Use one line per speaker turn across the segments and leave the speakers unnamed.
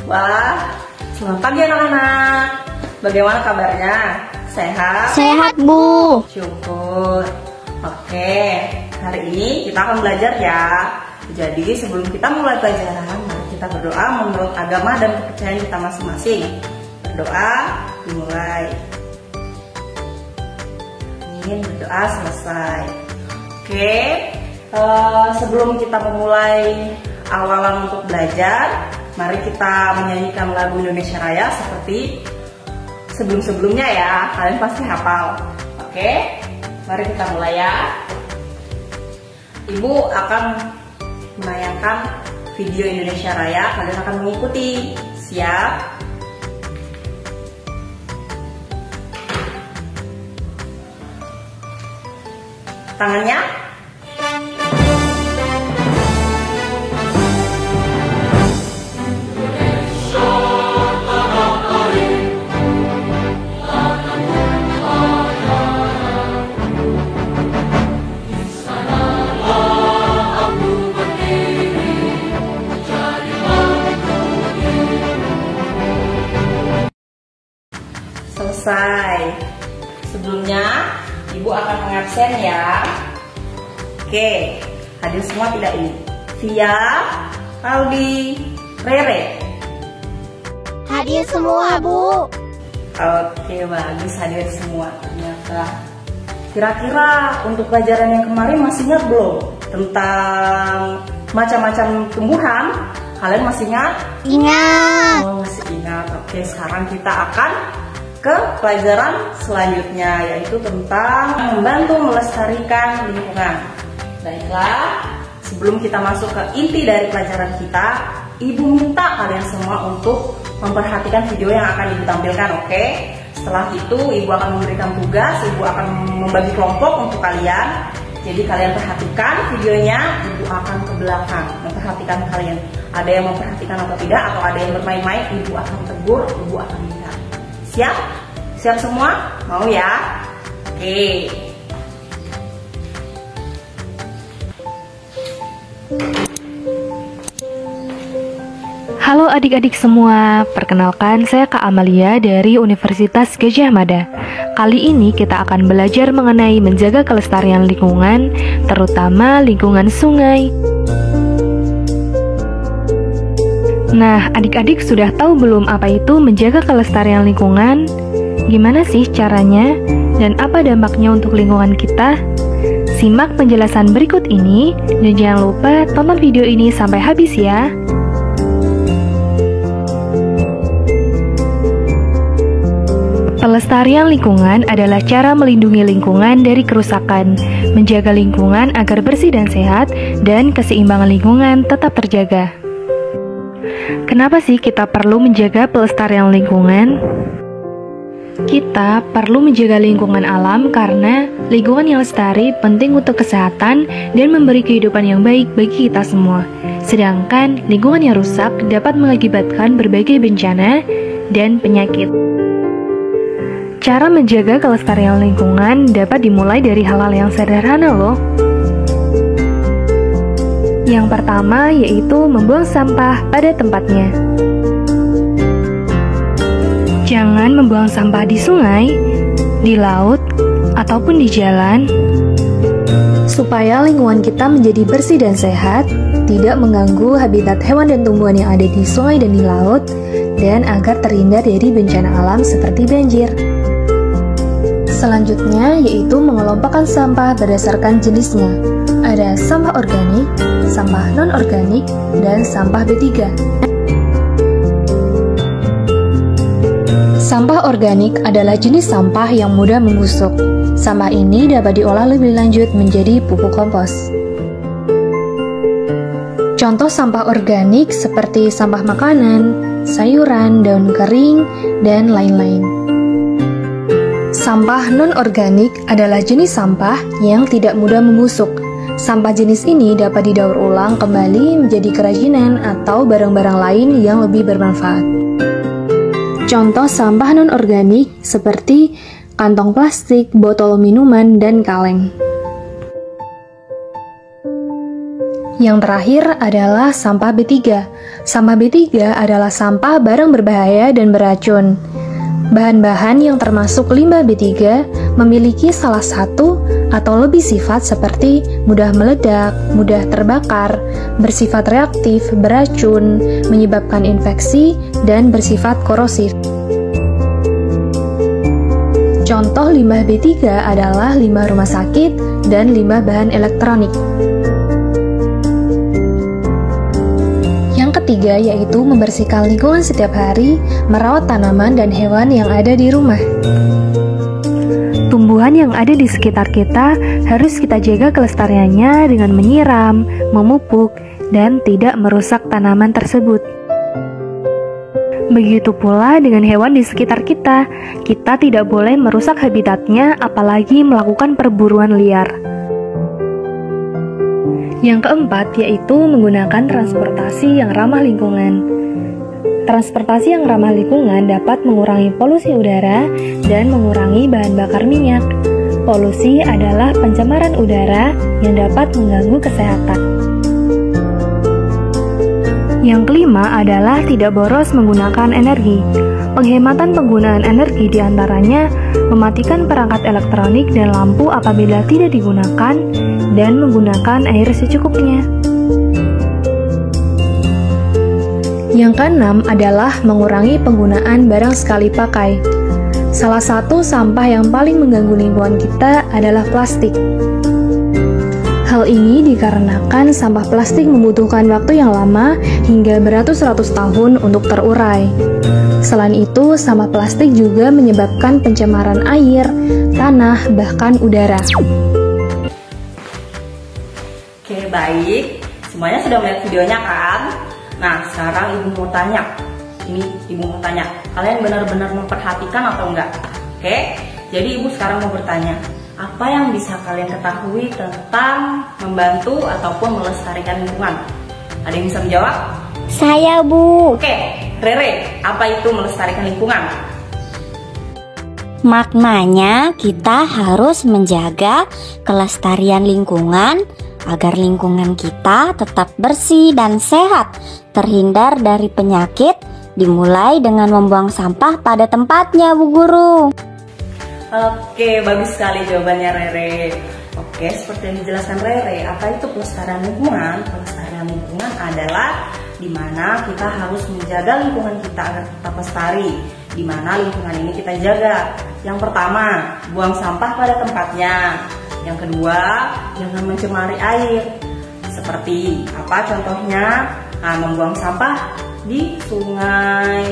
Wah, selamat pagi anak-anak. Bagaimana kabarnya? Sehat?
Sehat, Bu.
Syukur. Oke, hari ini kita akan belajar ya. Jadi sebelum kita mulai pelajaran, mari kita berdoa menurut agama dan kepercayaan kita masing-masing. Berdoa dimulai. Amin, berdoa selesai. Oke, sebelum kita memulai awalan untuk belajar, mari kita menyanyikan lagu Indonesia Raya seperti sebelum-sebelumnya ya. Kalian pasti hafal. Oke, mari kita mulai ya. Ibu akan menayangkan video Indonesia Raya. Kalian akan mengikuti. Siap? Tangannya. Selesai. Sebelumnya Ibu akan mengabsen ya. Oke, hadir semua tidak ini? Via, Aldi, Rere.
Hadir semua, Bu.
Oke, bagus, hadir semua ternyata. Kira-kira untuk pelajaran yang kemarin masih ingat belum? Tentang macam-macam tumbuhan, kalian masih ingat?
Ingat.
Oh, masih ingat. Oke, sekarang kita akan ke pelajaran selanjutnya, yaitu tentang membantu melestarikan lingkungan. Baiklah, sebelum kita masuk ke inti dari pelajaran kita, Ibu minta kalian semua untuk memperhatikan video yang akan Ibu tampilkan, oke? Setelah itu Ibu akan memberikan tugas, Ibu akan membagi kelompok untuk kalian. Jadi kalian perhatikan videonya, Ibu akan ke belakang memperhatikan kalian. Ada yang memperhatikan atau tidak, atau ada yang bermain-main, Ibu akan tegur, Ibu akan minta. Siap? Siap semua? Mau ya? Oke.
Halo adik-adik semua, perkenalkan saya Kak Amalia dari Universitas Gadjah Mada. Kali ini kita akan belajar mengenai menjaga kelestarian lingkungan, terutama lingkungan sungai. Nah, adik-adik sudah tahu belum apa itu menjaga kelestarian lingkungan? Gimana sih caranya? Dan apa dampaknya untuk lingkungan kita? Simak penjelasan berikut ini, dan jangan lupa tonton video ini sampai habis ya. Pelestarian lingkungan adalah cara melindungi lingkungan dari kerusakan, menjaga lingkungan agar bersih dan sehat, dan keseimbangan lingkungan tetap terjaga. Kenapa sih kita perlu menjaga pelestarian lingkungan? Kita perlu menjaga lingkungan alam karena lingkungan yang lestari penting untuk kesehatan dan memberi kehidupan yang baik bagi kita semua. Sedangkan lingkungan yang rusak dapat mengakibatkan berbagai bencana dan penyakit. Cara menjaga kelestarian lingkungan dapat dimulai dari hal-hal yang sederhana loh. Yang pertama yaitu membuang sampah pada tempatnya. Jangan membuang sampah di sungai, di laut, ataupun di jalan. Supaya lingkungan kita menjadi bersih dan sehat, tidak mengganggu habitat hewan dan tumbuhan yang ada di sungai dan di laut, dan agar terhindar dari bencana alam seperti banjir. Selanjutnya yaitu mengelompokkan sampah berdasarkan jenisnya. Ada sampah organik, sampah non-organik, dan sampah B3. Sampah organik adalah jenis sampah yang mudah membusuk. Sampah ini dapat diolah lebih lanjut menjadi pupuk kompos. Contoh sampah organik seperti sampah makanan, sayuran, daun kering, dan lain-lain. Sampah non-organik adalah jenis sampah yang tidak mudah membusuk. Sampah jenis ini dapat didaur ulang kembali menjadi kerajinan atau barang-barang lain yang lebih bermanfaat. Contoh sampah non-organik seperti kantong plastik, botol minuman, dan kaleng. Yang terakhir adalah sampah B3. Sampah B3 adalah sampah barang berbahaya dan beracun. Bahan-bahan yang termasuk limbah B3 memiliki salah satu atau lebih sifat seperti mudah meledak, mudah terbakar, bersifat reaktif, beracun, menyebabkan infeksi, dan bersifat korosif. Contoh limbah B3 adalah limbah rumah sakit dan limbah bahan elektronik. Yang ketiga yaitu membersihkan lingkungan setiap hari, merawat tanaman dan hewan yang ada di rumah. Tumbuhan yang ada di sekitar kita harus kita jaga kelestariannya dengan menyiram, memupuk, dan tidak merusak tanaman tersebut. Begitu pula dengan hewan di sekitar kita, kita tidak boleh merusak habitatnya apalagi melakukan perburuan liar. Yang keempat yaitu menggunakan transportasi yang ramah lingkungan. Transportasi yang ramah lingkungan dapat mengurangi polusi udara dan mengurangi bahan bakar minyak. Polusi adalah pencemaran udara yang dapat mengganggu kesehatan. Yang kelima adalah tidak boros menggunakan energi. Penghematan penggunaan energi diantaranya mematikan perangkat elektronik dan lampu apabila tidak digunakan dan menggunakan air secukupnya. Yang keenam adalah mengurangi penggunaan barang sekali pakai. Salah satu sampah yang paling mengganggu lingkungan kita adalah plastik. Hal ini dikarenakan sampah plastik membutuhkan waktu yang lama hingga beratus-ratus tahun untuk terurai. Selain itu, sampah plastik juga menyebabkan pencemaran air, tanah, bahkan udara.
Oke, baik. Semuanya sudah melihat videonya kan? Nah, sekarang Ibu mau tanya. Ibu mau tanya, kalian benar-benar memperhatikan atau enggak? Oke, jadi Ibu sekarang mau bertanya. Apa yang bisa kalian ketahui tentang membantu ataupun melestarikan lingkungan? Ada yang bisa menjawab?
Saya, Bu.
Oke, Rere, apa itu melestarikan lingkungan?
Maknanya kita harus menjaga kelestarian lingkungan agar lingkungan kita tetap bersih dan sehat, terhindar dari penyakit, dimulai dengan membuang sampah pada tempatnya, Bu Guru.
Oke, bagus sekali jawabannya Rere. Oke, seperti yang dijelaskan Rere, apa itu pelestarian lingkungan? Pelestarian lingkungan adalah dimana kita harus menjaga lingkungan kita agar tetap lestari. Dimana lingkungan ini kita jaga. Yang pertama, buang sampah pada tempatnya. Yang kedua, jangan mencemari air. Seperti apa contohnya? Nah, membuang sampah di sungai.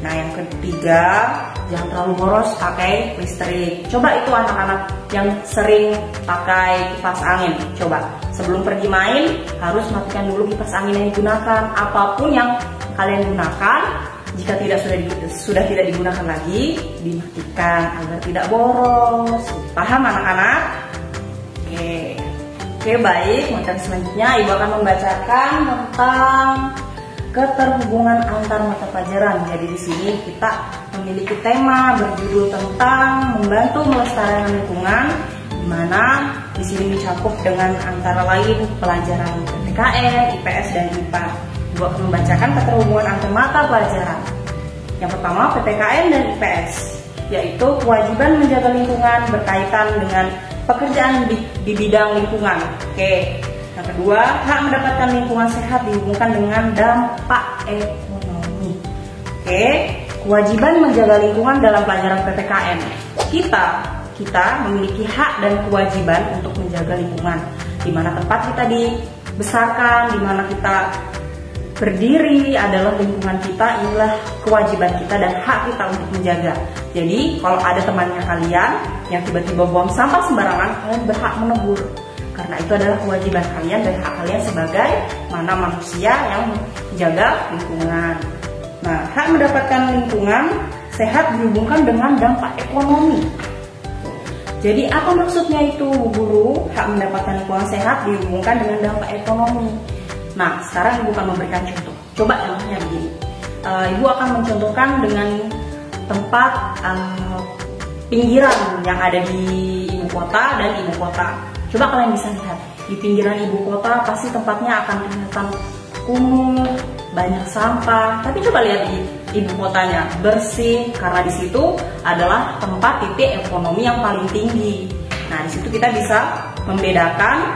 Nah, yang ketiga, jangan terlalu boros pakai listrik. Coba itu anak-anak yang sering pakai kipas angin. Coba sebelum pergi main harus matikan dulu kipas angin yang digunakan. Apapun yang kalian gunakan, jika sudah tidak digunakan lagi, dimatikan agar tidak boros. Paham anak-anak? Oke, baik. Materi selanjutnya Ibu akan membacakan tentang keterhubungan antar mata pelajaran. Jadi di sini kita memiliki tema berjudul tentang membantu melestarikan lingkungan, di mana di sini dicakup dengan antara lain pelajaran PPKN, IPS dan IPA. Ibu akan membacakan keterhubungan antar mata pelajaran. Yang pertama PPKN dan IPS, yaitu kewajiban menjaga lingkungan berkaitan dengan pekerjaan di bidang lingkungan. Oke. Yang kedua, hak mendapatkan lingkungan sehat dihubungkan dengan dampak ekonomi. Oke, kewajiban menjaga lingkungan dalam pelajaran PPKN. Kita memiliki hak dan kewajiban untuk menjaga lingkungan. Di mana tempat kita dibesarkan, di mana kita berdiri adalah lingkungan kita, inilah kewajiban kita dan hak kita untuk menjaga. Jadi, kalau ada temannya kalian yang tiba-tiba buang sampah sembarangan, kalian berhak menegur. Karena itu adalah kewajiban kalian dan hak kalian sebagai manusia yang menjaga lingkungan. Nah, hak mendapatkan lingkungan sehat dihubungkan dengan dampak ekonomi. Jadi apa maksudnya itu, Bu Guru? Hak mendapatkan lingkungan sehat dihubungkan dengan dampak ekonomi. Nah, sekarang Ibu akan memberikan contoh. Coba contohnya begini. Ibu akan mencontohkan dengan tempat pinggiran yang ada di ibu kota dan ibu kota. Coba kalian bisa lihat, di pinggiran ibu kota pasti tempatnya akan kelihatan kumuh, banyak sampah. Tapi coba lihat di ibu kotanya, bersih, karena di situ adalah tempat titik ekonomi yang paling tinggi. Nah, di situ kita bisa membedakan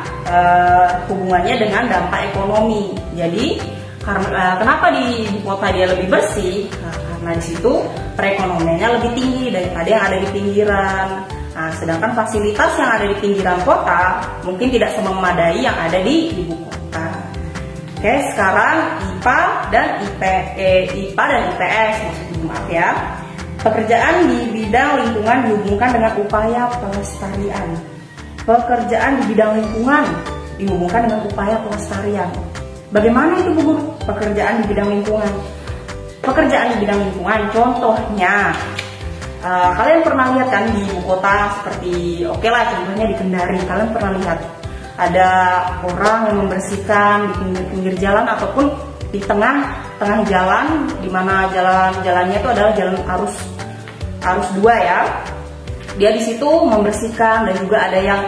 hubungannya dengan dampak ekonomi. Jadi, kenapa di ibu kota dia lebih bersih? Nah, karena di situ perekonomiannya lebih tinggi daripada yang ada di pinggiran. Nah, sedangkan fasilitas yang ada di pinggiran kota mungkin tidak sememadai yang ada di ibu kota. Oke, sekarang IPA dan IPS, maaf ya. Pekerjaan di bidang lingkungan dihubungkan dengan upaya pelestarian. Pekerjaan di bidang lingkungan dihubungkan dengan upaya pelestarian. Bagaimana itu Bu? Pekerjaan di bidang lingkungan? Pekerjaan di bidang lingkungan, contohnya, kalian pernah lihat kan di ibu kota seperti, oke lah contohnya di Kendari, kalian pernah lihat ada orang yang membersihkan di pinggir-pinggir jalan ataupun di tengah jalan, di mana jalannya itu adalah jalan arus 2 ya. Dia di situ membersihkan dan juga ada yang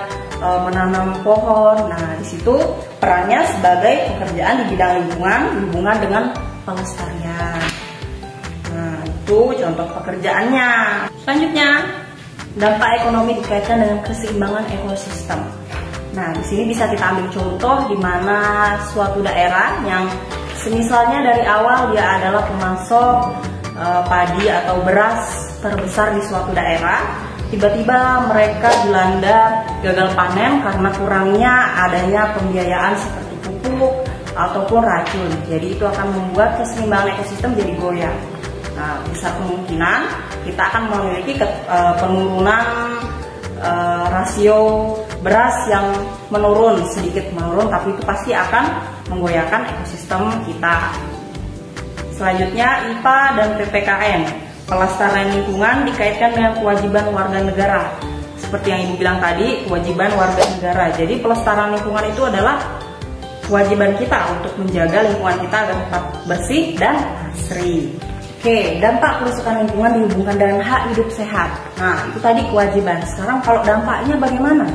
menanam pohon. Nah, di situ perannya sebagai pekerjaan di bidang lingkungan dihubungkan dengan pelestarian. Nah, itu contoh pekerjaannya. Selanjutnya, dampak ekonomi dikaitkan dengan keseimbangan ekosistem. Nah, di sini bisa kita ambil contoh di mana suatu daerah yang semisalnya dari awal dia adalah pemasok padi atau beras terbesar di suatu daerah, tiba-tiba mereka dilanda gagal panen karena kurangnya adanya pembiayaan seperti pupuk ataupun racun. Jadi itu akan membuat keseimbangan ekosistem jadi goyah. Nah, besar kemungkinan kita akan memiliki penurunan rasio beras yang sedikit menurun, tapi itu pasti akan menggoyahkan ekosistem kita. Selanjutnya IPA dan PPKN. Pelestarian lingkungan dikaitkan dengan kewajiban warga negara. Seperti yang Ibu bilang tadi, kewajiban warga negara. Jadi pelestarian lingkungan itu adalah kewajiban kita untuk menjaga lingkungan kita agar tetap bersih dan asri. Oke, dampak kerusakan lingkungan dihubungkan dengan hak hidup sehat. Nah, itu tadi kewajiban. Sekarang kalau dampaknya bagaimana?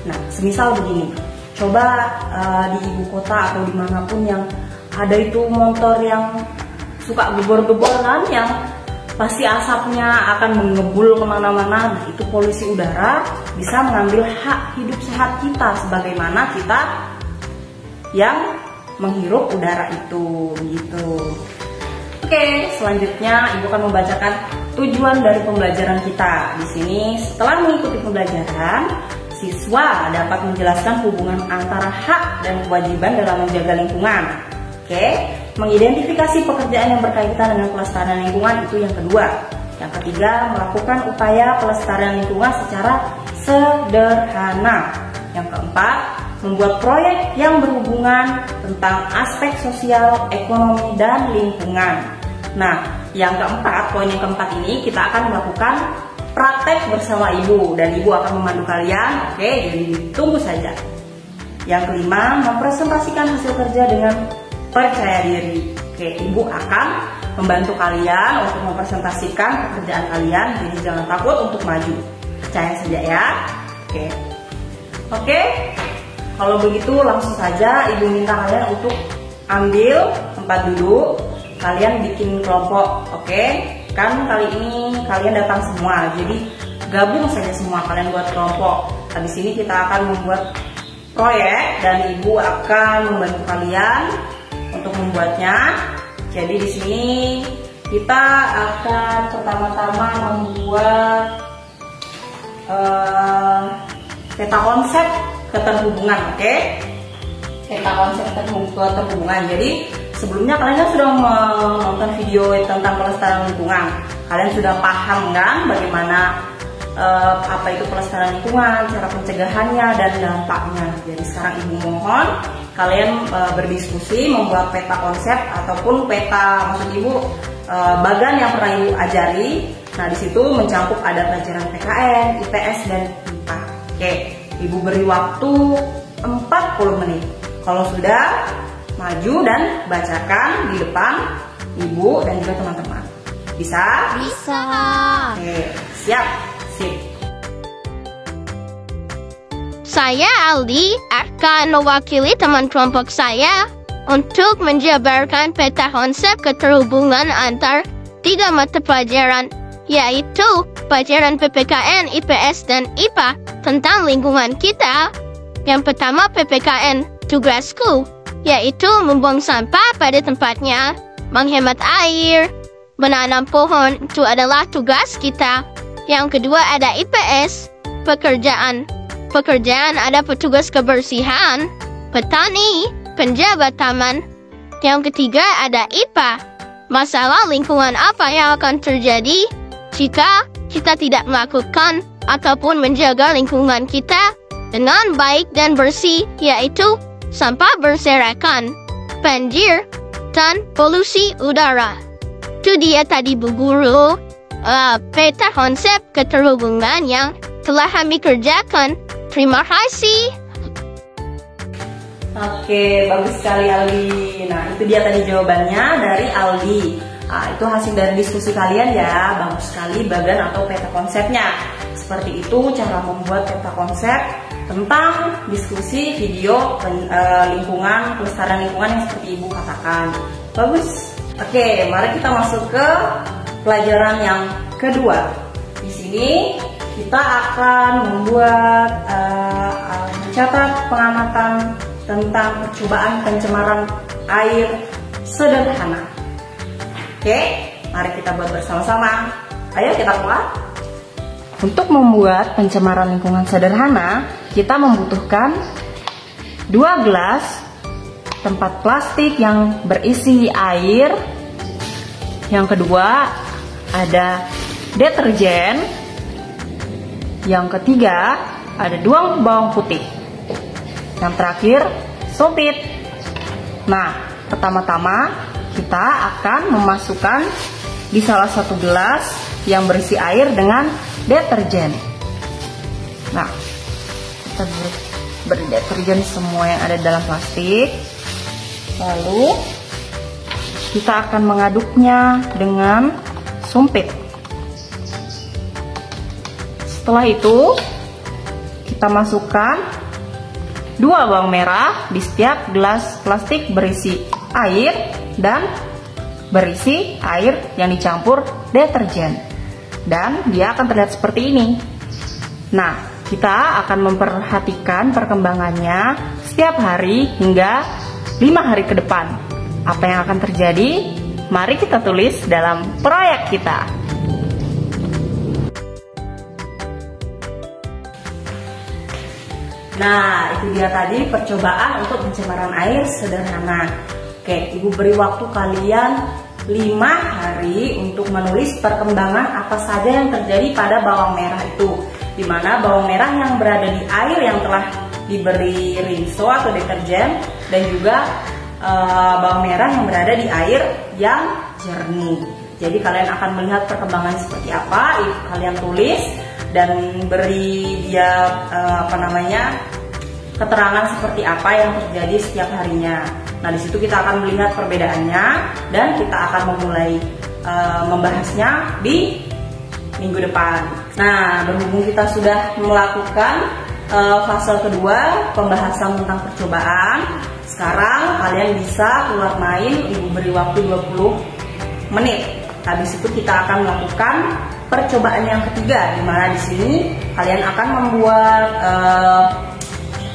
Nah, semisal begini, coba di ibu kota atau dimanapun yang ada itu motor yang suka gebor-gebor kan, yang pasti asapnya akan mengebul kemana-mana. Nah, itu polusi udara bisa mengambil hak hidup sehat kita sebagaimana kita yang menghirup udara itu, gitu. Oke, selanjutnya Ibu akan membacakan tujuan dari pembelajaran kita. Di sini, setelah mengikuti pembelajaran, siswa dapat menjelaskan hubungan antara hak dan kewajiban dalam menjaga lingkungan. Oke, mengidentifikasi pekerjaan yang berkaitan dengan pelestarian lingkungan itu yang kedua. Yang ketiga, melakukan upaya pelestarian lingkungan secara sederhana. Yang keempat, membuat proyek yang berhubungan tentang aspek sosial, ekonomi, dan lingkungan. Nah, yang keempat, poin yang keempat ini kita akan melakukan praktek bersama Ibu dan Ibu akan memandu kalian. Oke, jadi tunggu saja. Yang kelima, mempresentasikan hasil kerja dengan percaya diri. Oke, Ibu akan membantu kalian untuk mempresentasikan pekerjaan kalian, jadi jangan takut untuk maju. Percaya saja ya. Oke. Kalau begitu langsung saja Ibu minta kalian untuk ambil tempat duduk. Kalian bikin kelompok, oke? Kan kali ini kalian datang semua, jadi gabung saja semua kalian buat kelompok. Habis ini kita akan membuat proyek dan Ibu akan membantu kalian untuk membuatnya. Jadi di sini kita akan pertama-tama membuat peta konsep keterhubungan, oke? Peta konsep keterhubungan. Jadi sebelumnya kalian kan sudah menonton video tentang pelestarian lingkungan. Kalian sudah paham kan bagaimana apa itu pelestarian lingkungan, cara pencegahannya dan dampaknya. Jadi sekarang Ibu mohon kalian berdiskusi membuat peta konsep ataupun peta, maksud Ibu bagan yang pernah Ibu ajari. Nah, di situ mencakup ada pelajaran PKN, IPS dan IPA. Oke, Ibu beri waktu 40 menit. Kalau sudah, maju dan bacakan di depan Ibu dan juga teman-teman. Bisa?
Bisa.
Oke, siap. Sip.
Saya Aldi akan mewakili teman kelompok saya untuk menjabarkan peta konsep keterhubungan antar 3 mata pelajaran, yaitu pelajaran PPKN, IPS, dan IPA tentang lingkungan kita. Yang pertama PPKN, tugasku, yaitu membuang sampah pada tempatnya, menghemat air, menanam pohon, itu adalah tugas kita. Yang kedua ada IPS, pekerjaan. Pekerjaan ada petugas kebersihan, petani, penjabat taman. Yang ketiga ada IPA, masalah lingkungan apa yang akan terjadi jika kita tidak melakukan ataupun menjaga lingkungan kita dengan baik dan bersih, yaitu sampah berserakan, banjir, dan polusi udara. Itu dia tadi Bu Guru, peta konsep keterhubungan yang telah kami kerjakan. Terima kasih.
Oke, bagus sekali Aldi. Nah, itu dia tadi jawabannya dari Aldi. Nah, itu hasil dari diskusi kalian ya. Bagus sekali bagan atau peta konsepnya. Seperti itu cara membuat peta konsep tentang diskusi video lingkungan, pelestarian lingkungan yang seperti Ibu katakan. Bagus. Oke, mari kita masuk ke pelajaran yang kedua. Di sini kita akan membuat mencatat pengamatan tentang percobaan pencemaran air sederhana. Oke, mari kita buat bersama-sama. Ayo kita buat. Untuk membuat pencemaran lingkungan sederhana, kita membutuhkan 2 gelas tempat plastik yang berisi air. Yang kedua ada deterjen. Yang ketiga ada 2 bawang putih. Yang terakhir sopit. Nah, pertama-tama kita akan memasukkan di salah satu gelas yang berisi air dengan deterjen. Nah, kita beri deterjen semua yang ada dalam plastik. Lalu kita akan mengaduknya dengan sumpit. Setelah itu kita masukkan 2 bawang merah di setiap gelas plastik berisi air dan berisi air yang dicampur deterjen. Dan dia akan terlihat seperti ini. Nah, kita akan memperhatikan perkembangannya setiap hari hingga 5 hari ke depan. Apa yang akan terjadi? Mari kita tulis dalam proyek kita. Nah, itu dia tadi percobaan untuk pencemaran air sederhana. Oke, Ibu beri waktu kalian 5 hari untuk menulis perkembangan apa saja yang terjadi pada bawang merah itu. Di mana bawang merah yang berada di air yang telah diberi rinso atau deterjen, dan juga bawang merah yang berada di air yang jernih. Jadi kalian akan melihat perkembangan seperti apa, kalian tulis dan beri dia keterangan seperti apa yang terjadi setiap harinya. Nah, di situ kita akan melihat perbedaannya dan kita akan memulai membahasnya di minggu depan. Nah, berhubung kita sudah melakukan fase kedua pembahasan tentang percobaan, sekarang kalian bisa keluar main. Ibu beri waktu 20 menit. Habis itu kita akan melakukan percobaan yang ketiga, di mana di sini kalian akan membuat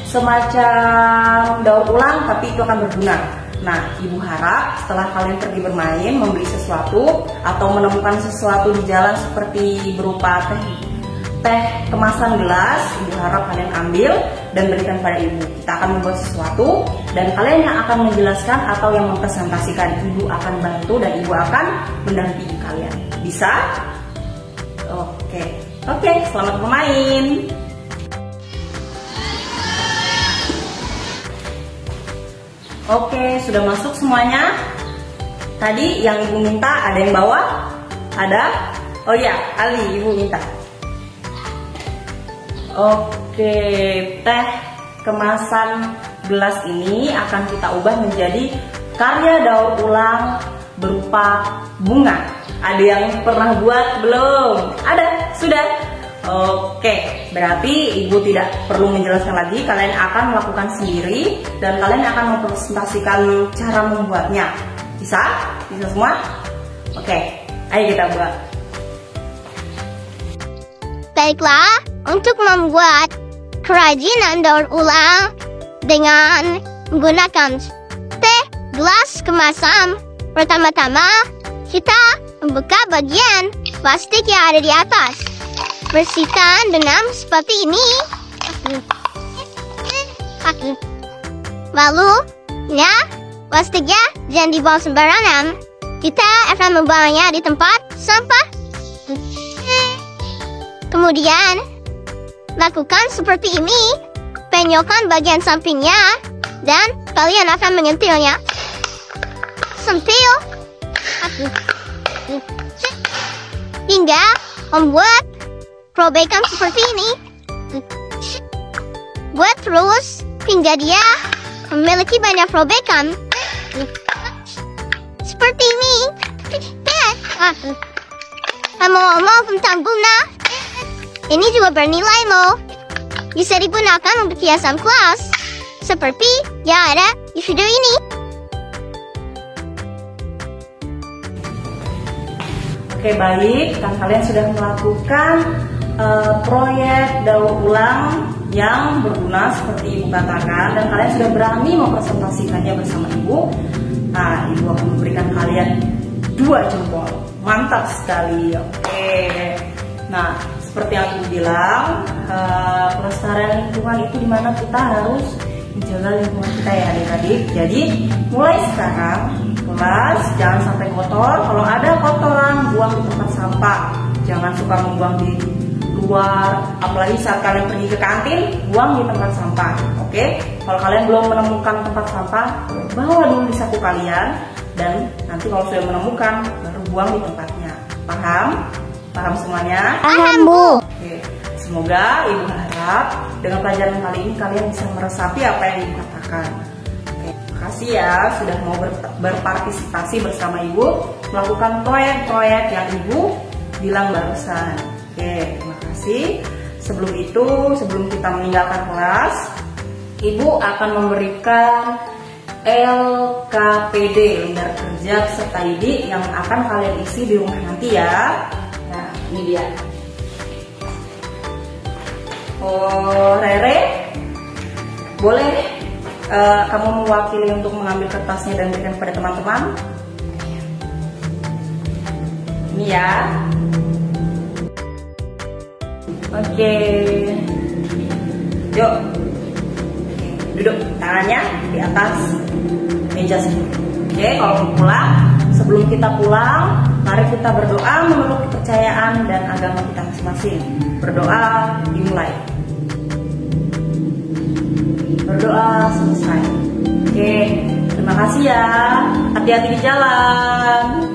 semacam daur ulang, tapi itu akan berguna. Nah, Ibu harap setelah kalian pergi bermain, membeli sesuatu atau menemukan sesuatu di jalan seperti berupa teh kemasan gelas, Ibu harap kalian ambil dan berikan pada Ibu. Kita akan membuat sesuatu dan kalian yang akan menjelaskan atau yang mempresentasikan. Ibu akan bantu dan Ibu akan mendampingi kalian. Bisa? Oke, selamat bermain. Oke, sudah masuk semuanya. Tadi yang Ibu minta ada yang bawa? Ada? Oh ya, Ali, Ibu minta. Oke, teh kemasan gelas ini akan kita ubah menjadi karya daur ulang berupa bunga. Ada yang pernah buat belum? Ada? Sudah? Oke, berarti Ibu tidak perlu menjelaskan lagi, kalian akan melakukan sendiri dan kalian akan mempresentasikan cara membuatnya. Bisa? Bisa semua? Oke, ayo kita buat.
Baiklah, untuk membuat kerajinan daur ulang dengan menggunakan gelas kemasan, pertama-tama kita membuka bagian plastik yang ada di atas. Bersihkan dengan seperti ini. Lalu, ya, plastiknya jangan dibuang sembarangan. Kita akan membuangnya di tempat sampah. Kemudian, lakukan seperti ini. Penyokkan bagian sampingnya dan kalian akan menyentilnya. Sentil hingga membuat probekan seperti ini. Buat terus hingga dia memiliki banyak probekan. Seperti ini. Ngomong-ngomong tentang bunga, ini juga bernilai loh. Bisa digunakan untuk hiasan kelas, seperti yang ada di video ini.
Oke, baik, kan kalian sudah melakukan proyek daur ulang yang berguna seperti Ibu katakan, dan kalian sudah berani mempresentasikannya bersama Ibu. Nah, Ibu akan memberikan kalian 2 jempol. Mantap sekali. Oke. Nah, seperti yang Ibu bilang, pelestarian lingkungan itu dimana kita harus menjaga lingkungan kita ya adik-adik. Jadi mulai sekarang kelas jangan sampai kotor. Kalau ada kotoran, buang di tempat sampah. Jangan suka membuang di luar, apalagi saat kalian pergi ke kantin, buang di tempat sampah. Oke? Kalau kalian belum menemukan tempat sampah, bawa dulu di saku kalian, dan nanti kalau sudah menemukan, baru buang di tempatnya. Paham? Paham semuanya?
Paham, Bu.
Oke. Semoga Ibu harap dengan pelajaran kali ini kalian bisa meresapi apa yang Ibu katakan. Oke. Makasih ya sudah mau berpartisipasi bersama Ibu melakukan proyek-proyek yang Ibu bilang barusan. Oke, terima kasih. Sebelum kita meninggalkan kelas, Ibu akan memberikan LKPD, lembar kerja peserta didik, yang akan kalian isi di rumah nanti ya. Nah, ini dia. Oh, Rere, boleh kamu mewakili untuk mengambil kertasnya dan berikan kepada teman-teman? Ini ya. Oke. Yuk. Duduk, tangannya di atas meja sini. Oke, kalau mau pulang, sebelum kita pulang, mari kita berdoa menurut kepercayaan dan agama kita masing-masing. Berdoa dimulai. Berdoa selesai. Oke, terima kasih ya. Hati-hati di jalan.